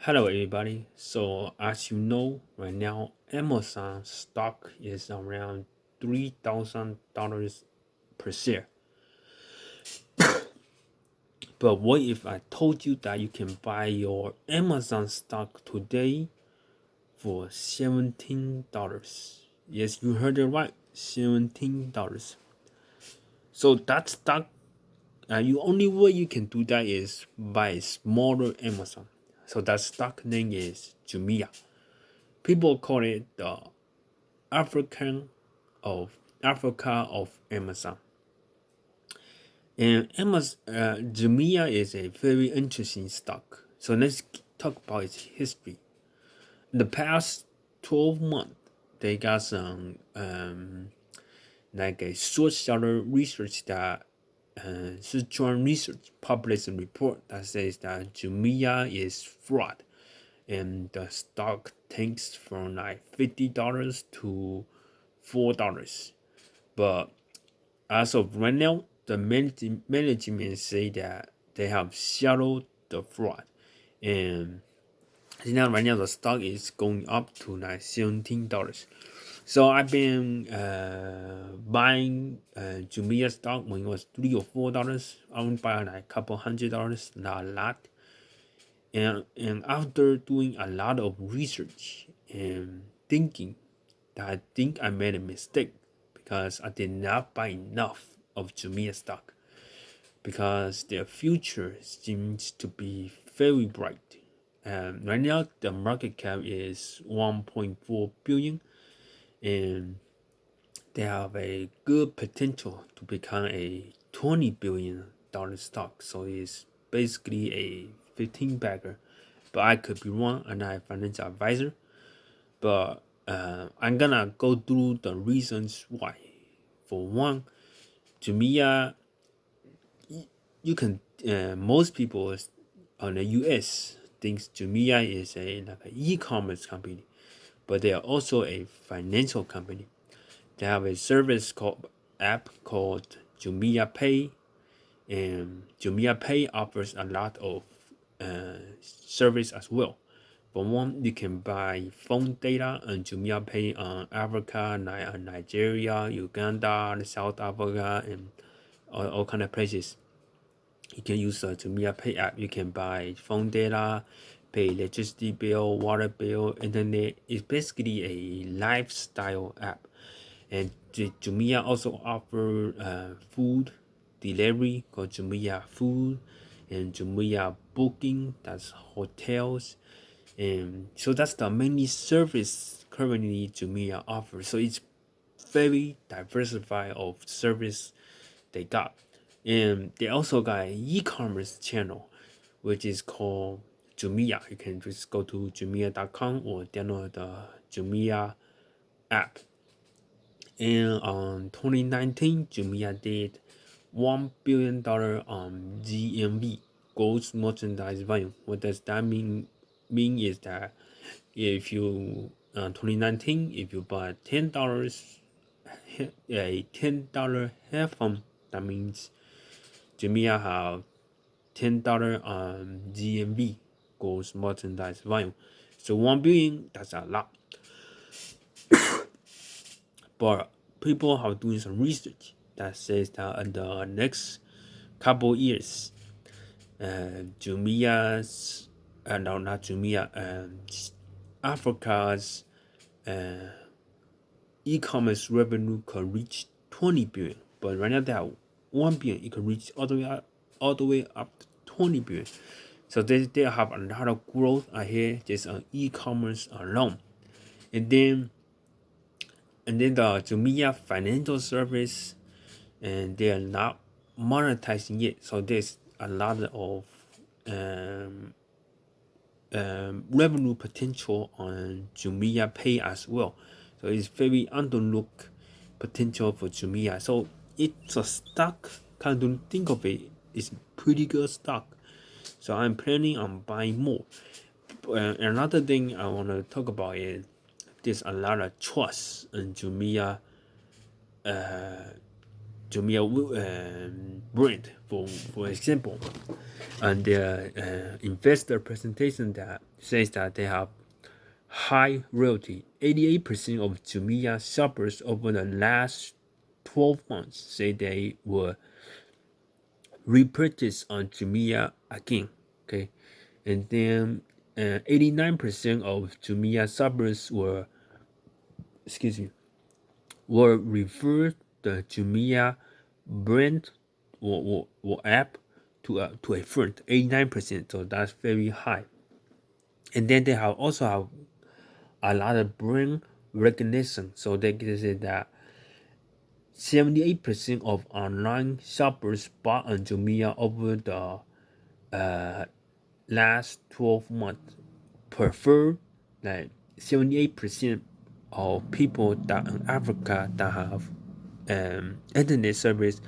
Hello, everybody. So, as you know, right now Amazon stock is around $3,000 per share. But what if I told you that you can buy your Amazon stock today for $17? Yes, you heard it right, $17. So that stock, you only way you can do that is buy smaller Amazon. So that stock name is Jumia. People call it the African of Africa of Amazon. And Jumia is a very interesting stock. So let's talk about its history. In the past 12 months, they got some like a short seller research that Sichuan research published a report that says that Jumia is fraud, and the stock tanks from like $50 to $4. But as of right now, the management say that they have settled the fraud, and now right now the stock is going up to like $17. So I've been buying Jumia stock when it was $3 or $4. I would buy like a couple $100, not a lot. And after doing a lot of research and thinking, that I think I made a mistake because I did not buy enough of Jumia stock, because their future seems to be very bright. Right now, the market cap is 1.4 billion, and they have a good potential to become a $20 billion stock. So it's basically a 15 bagger. But I could be wrong. I'm not a financial advisor. But I'm gonna go through the reasons why. For one, Jumia, you can most people on the US thinks Jumia is like an e-commerce company, but they are also a financial company. They have a app called Jumia Pay, and Jumia Pay offers a lot of service as well. For one, you can buy phone data on Jumia Pay on Africa, Nigeria, Uganda, South Africa, and all kind of places. You can use the Jumia Pay app. You can buy phone data, pay electricity bill, water bill, internet. It's basically a lifestyle app. And Jumia also offer food delivery called Jumia Food, and Jumia Booking, that's hotels. And so that's the many service currently Jumia offers. So it's very diversified of service they got. And they also got an e-commerce channel, which is called Jumia. You can just go to jumia.com or download the Jumia app. And on 2019, Jumia did $1 billion on GMV, gross merchandise value. What does that mean? Mean is that if you 2019, if you buy $10, a $10 headphone, that means Jumia have $10 on GMV, gross merchandise value. So 1 billion, that's a lot. But people have doing some research that says that in the next couple years, Jumia's, no, not Jumia, Africa's e-commerce revenue could reach 20 billion. But right now they have 1 billion. It could reach all the way up to 20 billion. So they have a lot of growth ahead just on e-commerce alone. And then the Jumia financial service, and they are not monetizing yet. So there's a lot of revenue potential on Jumia Pay as well. So it's very underlooked potential for Jumia. So it's a stock, kind of think of it, it's pretty good stock. So I'm planning on buying more. Another thing I want to talk about is there's a lot of trust in Jumia Jumia brand, for example, and their investor presentation that says that they have high royalty. 88% of Jumia shoppers over the last 12 months say they will repurchase on Jumia again. Okay, and then 89% of Jumia shoppers will refer the Jumia brand or app to a friend. 89%, so that's very high. And then they also have a lot of brand recognition. So they can say that 78% of online shoppers bought on Jumia over the last 12 months prefer, like 78% of people that in Africa that have internet service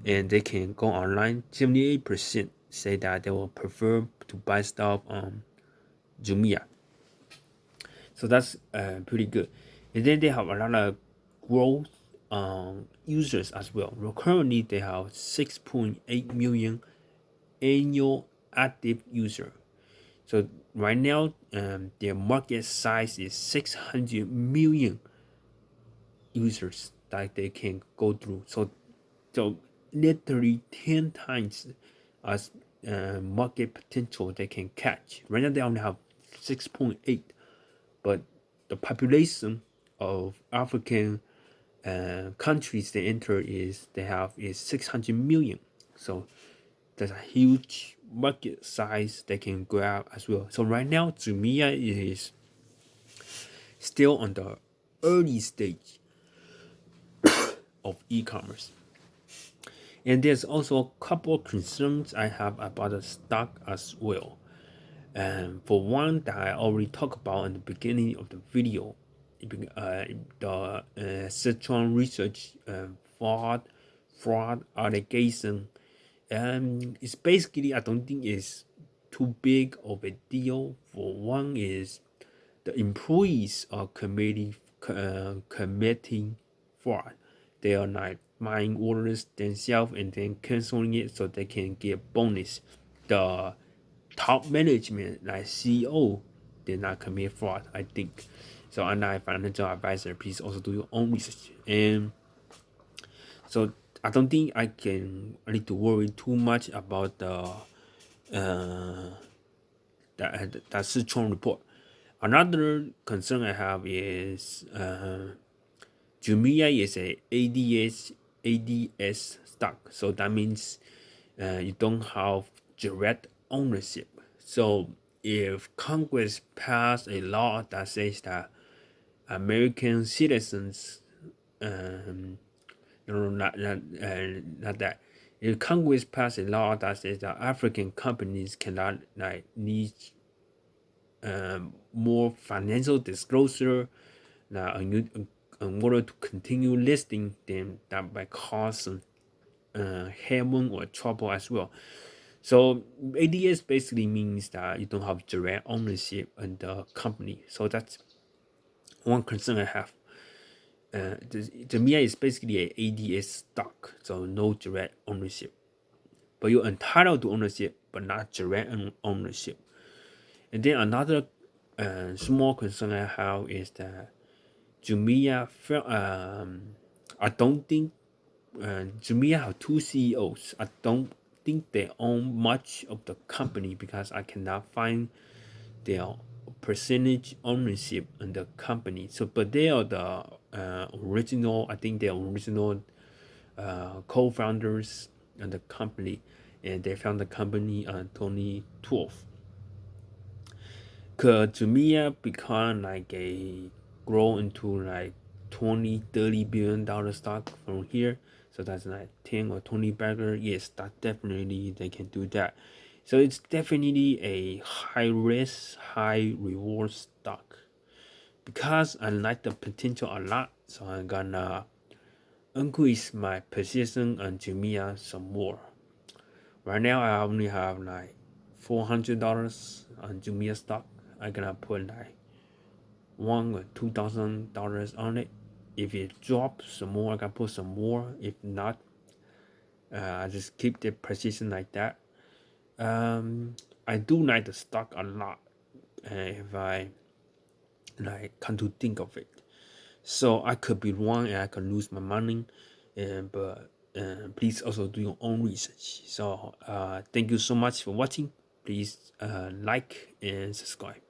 and they can go online, 78% say that they will prefer to buy stuff on Jumia. So that's pretty good. And then they have a lot of growth users as well. Well, currently, they have 6.8 million annual active user. So right now, their market size is 600 million users that they can go through. So literally 10 times as market potential they can catch. Right now, they only have 6.8, but the population of African countries they enter is 600 million. So there's a huge market size they can grab as well. So right now, Jumia is still on the early stage of e-commerce. And there's also a couple of concerns I have about the stock as well. For one that I already talked about in the beginning of the video, the Sichuan research fraud allegation, it's basically, I don't think it's too big of a deal. For one is the employees are committing fraud. They are like buying orders themselves and then canceling it so they can get bonus. The top management, like CEO, did not commit fraud, I think. So, I'm not a financial advisor. Please also do your own research. And so, I don't think I need to worry too much about that Sichuan report. Another concern I have is Jumia is a ADS stock, so that means you don't have direct ownership. So if Congress passed a law that says that American citizens, not that. If Congress passed a law that says that African companies cannot need more financial disclosure in order to continue listing them, that might cause some harm or trouble as well. So ADS basically means that you don't have direct ownership in the company. So that's one concern I have. The MIA is basically a ADS stock, so no direct ownership. But you're entitled to ownership, but not direct ownership. And then another small concern I have is that Jumia, I don't think Jumia have two CEOs. I don't think they own much of the company because I cannot find their percentage ownership in the company. So, but they are the original. I think they are original co-founders in the company, and they found the company in 2012. Cause Jumia become like grow into like 20-30 billion dollar stock from here. So that's like 10 or 20 bagger. Yes, that definitely they can do that. So it's definitely a high risk, high reward stock. Because I like the potential a lot, so I'm gonna increase my position on Jumia some more. Right now I only have like $400 on Jumia stock. I'm gonna put like $1,000 or $2,000 on it. If it drops some more, I can put some more. If not, I just keep the precision like that. I do like the stock a lot, if I like come to think of it. So I could be wrong and I could lose my money, but please also do your own research. So thank you so much for watching. Please like and subscribe.